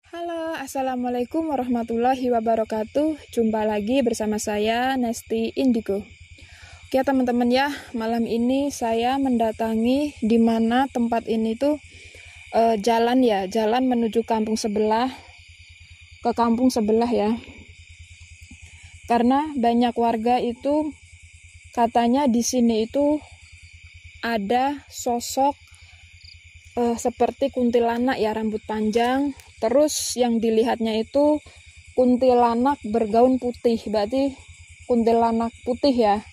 Halo, Assalamualaikum warahmatullahi wabarakatuh. Jumpa lagi bersama saya, Nesti Indigo. Oke teman-teman ya, malam ini saya mendatangi di mana tempat ini tuh jalan menuju kampung sebelah, ke kampung sebelah ya. Karena banyak warga itu katanya di sini itu ada sosok seperti kuntilanak ya, rambut panjang. Terus yang dilihatnya itu kuntilanak bergaun putih, berarti kuntilanak putih ya.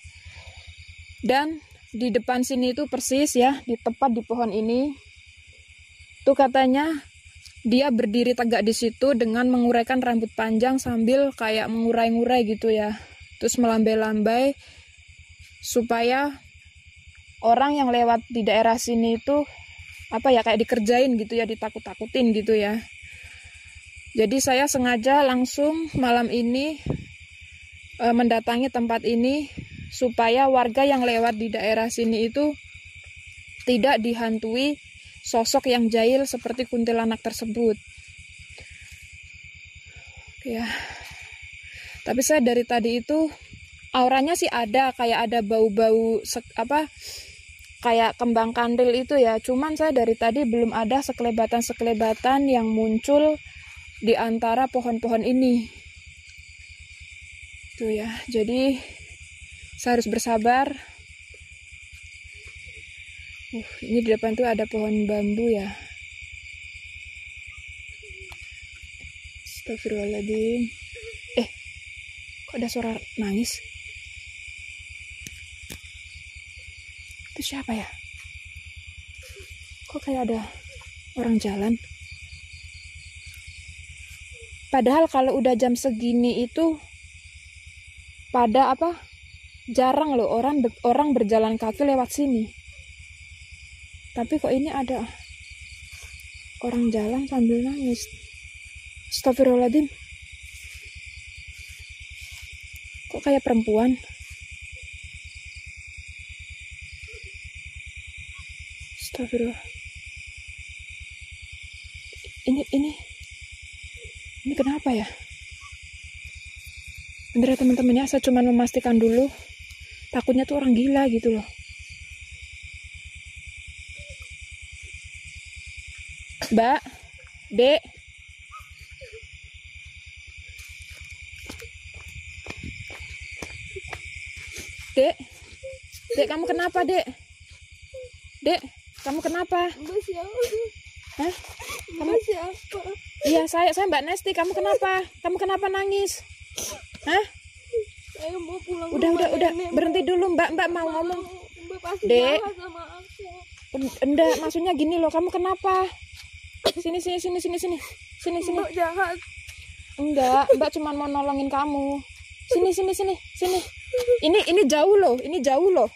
Dan di depan sini itu persis ya, tepat di pohon ini. Tuh katanya dia berdiri tegak di situ dengan menguraikan rambut panjang sambil kayak mengurai-ngurai gitu ya. Terus melambai-lambai supaya orang yang lewat di daerah sini itu kayak dikerjain gitu ya, ditakut-takutin gitu ya. Jadi saya sengaja langsung malam ini mendatangi tempat ini supaya warga yang lewat di daerah sini itu tidak dihantui sosok yang jahil seperti kuntilanak tersebut. Ya. Tapi saya dari tadi itu auranya sih ada, kayak ada bau-bau kayak kembang kandil itu ya. Cuman saya dari tadi belum ada sekelebatan-sekelebatan yang muncul di antara pohon-pohon ini. Tuh ya, jadi saya harus bersabar. Ini di depan tuh ada pohon bambu ya. Astagfirullahaladzim. Kok ada suara nangis? Itu siapa ya? Kok kayak ada orang jalan? Padahal kalau udah jam segini itu jarang loh orang berjalan kaki lewat sini. Tapi kok ini ada orang jalan sambil nangis. Astagfirullahaladzim. Kok kayak perempuan? Astagfirullah. Ini kenapa ya? Bentar ya teman-teman ya, saya cuma memastikan dulu. Takutnya tuh orang gila gitu loh. Mbak, Dek. Dek, kamu kenapa, Dek? Dek, kamu kenapa? Mbak siapa? Hah? Mbak siapa? Iya, saya Mbak Nesti. Kamu kenapa? Kamu kenapa nangis? Hah? Saya mau pulang. Udah. Berhenti dulu, Mbak mau ngomong. Mbak pasti Dek. jahat sama aku. Enggak, maksudnya gini loh. Kamu kenapa? Sini. Mbak jahat. Enggak, Mbak cuma mau nolongin kamu. Sini. Ini jauh loh.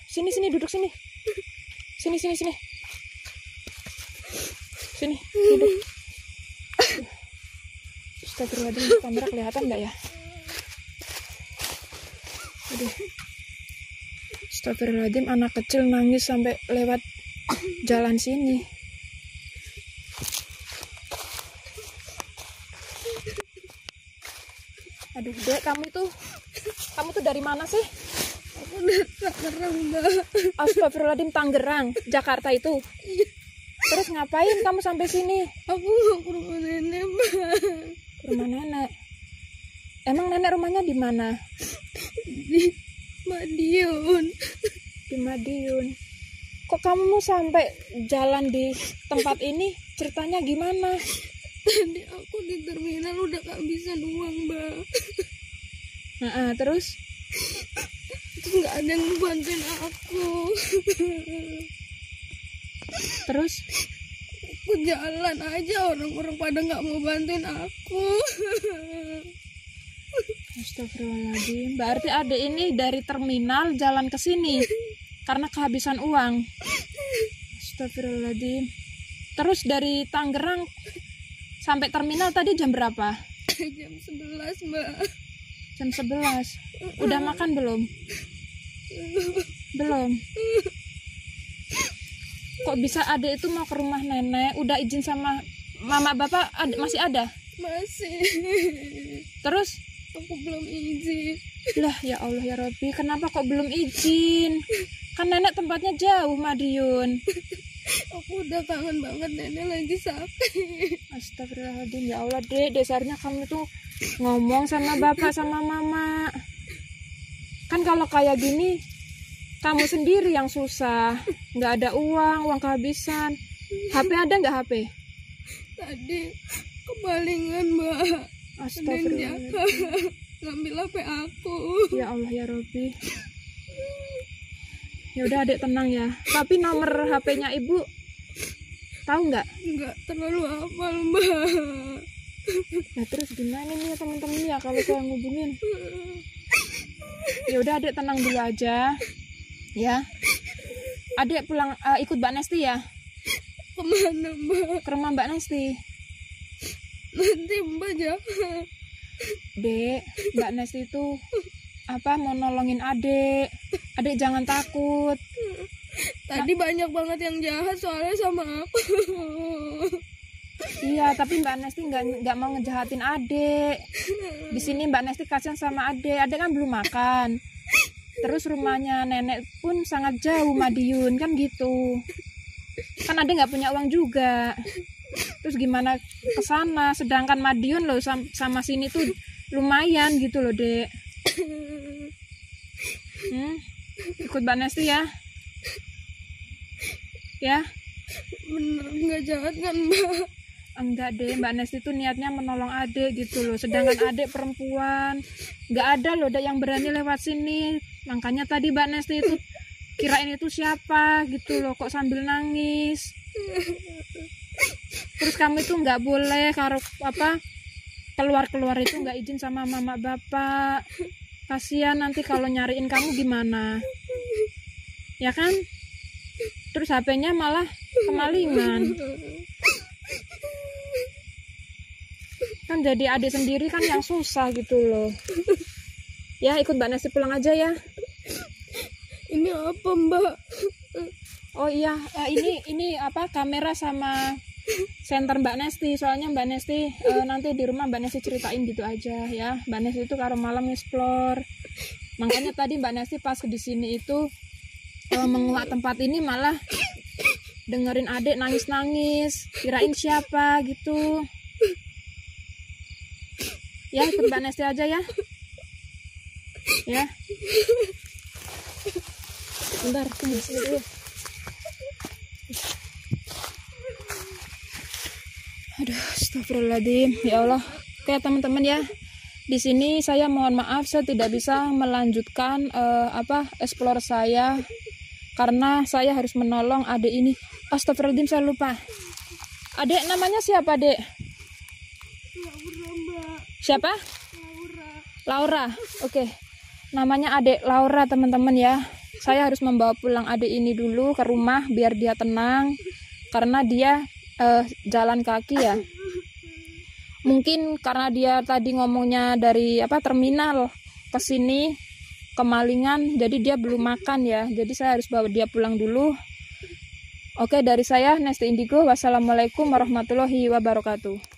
Sini duduk sini. Sini. Sini, duduk. Astagfirullahaladzim, kamera kelihatan nggak ya? Aduh. Astagfirullahaladzim, anak kecil nangis sampai lewat jalan sini. Aduh, Dek, kamu tuh dari mana sih? Aku dari Tangerang, Mbak. Astagfirullahaladzim, Tangerang, Jakarta itu. Iya. Terus ngapain kamu sampai sini? Aku mau ke rumah nenek, Mbak. Rumah nenek. Emang nenek rumahnya di mana? Di Madiun. Di Madiun. Kok kamu mau sampai jalan di tempat ini? Ceritanya gimana? Tadi aku di terminal udah kehabisan uang, Mbak. Terus nggak ada yang bantuin aku. Terus Aku jalan aja, orang-orang pada nggak mau bantuin aku. Astagfirullahaladzim. Berarti adik ini dari terminal jalan ke sini karena kehabisan uang. Astagfirullahaladzim. Terus dari Tangerang sampai terminal tadi jam berapa? Jam 11, Mbak. Jam 11. Udah makan belum? Belum. Kok bisa adik itu mau ke rumah nenek? Udah izin sama mama bapak masih ada? Masih. Terus? Aku belum izin. Lah ya Allah ya Robbi, kenapa kok belum izin? Kan nenek tempatnya jauh, Madiun. Aku udah kangen banget, nenek lagi sakit. Astagfirullahaladzim, ya Allah Dek, dasarnya kamu tuh ngomong sama bapak sama mama. Kan kalau kayak gini, kamu sendiri yang susah. Nggak ada uang kehabisan. HP ada nggak HP? Tadi kemalingan, Mbak. Astagfirullahaladzim. Ngambil HP aku. Ya Allah ya Robbi. Ya udah Adek tenang ya. Tapi nomor HP-nya Ibu tahu nggak? Nggak terlalu hafal, Mbak. Nah terus gimana nih teman-teman ya kalau saya ngubungin? Ya udah Adek tenang dulu aja. Ya. Adek pulang ikut Mbak Nesti ya? Kemana, Mbak? Ke rumah Mbak Nesti. Nanti Mbak jahat. Dek, Mbak Nesti itu mau nolongin Adek. Adek jangan takut. Tadi banyak banget yang jahat soalnya sama aku. Iya, tapi Mbak Nesti nggak mau ngejahatin Adek. Di sini Mbak Nesti kasihan sama Adek. Adek kan belum makan. Terus rumahnya nenek pun sangat jauh, Madiun, kan gitu. Kan Adek nggak punya uang juga. Terus gimana ke sana? Sedangkan Madiun loh sama sini tuh lumayan gitu loh, Dek. Ikut Mbak Nesti ya. Ya. Bener nggak jahat kan, Mbak? Enggak deh, Mbak Nesti tuh niatnya menolong Adek gitu loh. Sedangkan Adek perempuan, nggak ada loh Dek yang berani lewat sini. Makanya tadi Mbak Nesti itu kirain itu siapa gitu loh, kok sambil nangis. Terus kamu itu nggak boleh keluar itu nggak izin sama mama bapak. Kasihan nanti kalau nyariin kamu gimana, ya kan? Terus HP-nya malah kemalingan. Kan jadi adik sendiri kan yang susah gitu loh. Ya ikut Mbak Nesti pulang aja ya. Ini apa, Mbak? Oh iya, ini kamera sama senter Mbak Nesti. Soalnya Mbak Nesti nanti di rumah Mbak Nesti ceritain gitu aja ya. Mbak Nesti itu kalau malam explore. Makanya tadi Mbak Nesti pas di sini itu menguak tempat ini malah dengerin Adek nangis-nangis. Kirain siapa gitu. Ya ikut Mbak Nesti aja ya. Ya. Bentar, tunggu di sini dulu. Aduh, astagfirullahaladzim. Ya Allah. Oke teman-teman ya. Di sini saya mohon maaf saya tidak bisa melanjutkan explore saya karena saya harus menolong Adek ini. Astagfirullahaladzim, saya lupa. Adek namanya siapa, Dek? Laura, Mbak. Siapa? Laura. Oke. Namanya Adek Laura, teman-teman ya. Saya harus membawa pulang Adek ini dulu ke rumah biar dia tenang karena dia jalan kaki ya. Mungkin karena dia tadi ngomongnya dari terminal ke sini kemalingan, jadi dia belum makan ya. Jadi saya harus bawa dia pulang dulu. Oke, dari saya Nesti Indigo. Wassalamualaikum warahmatullahi wabarakatuh.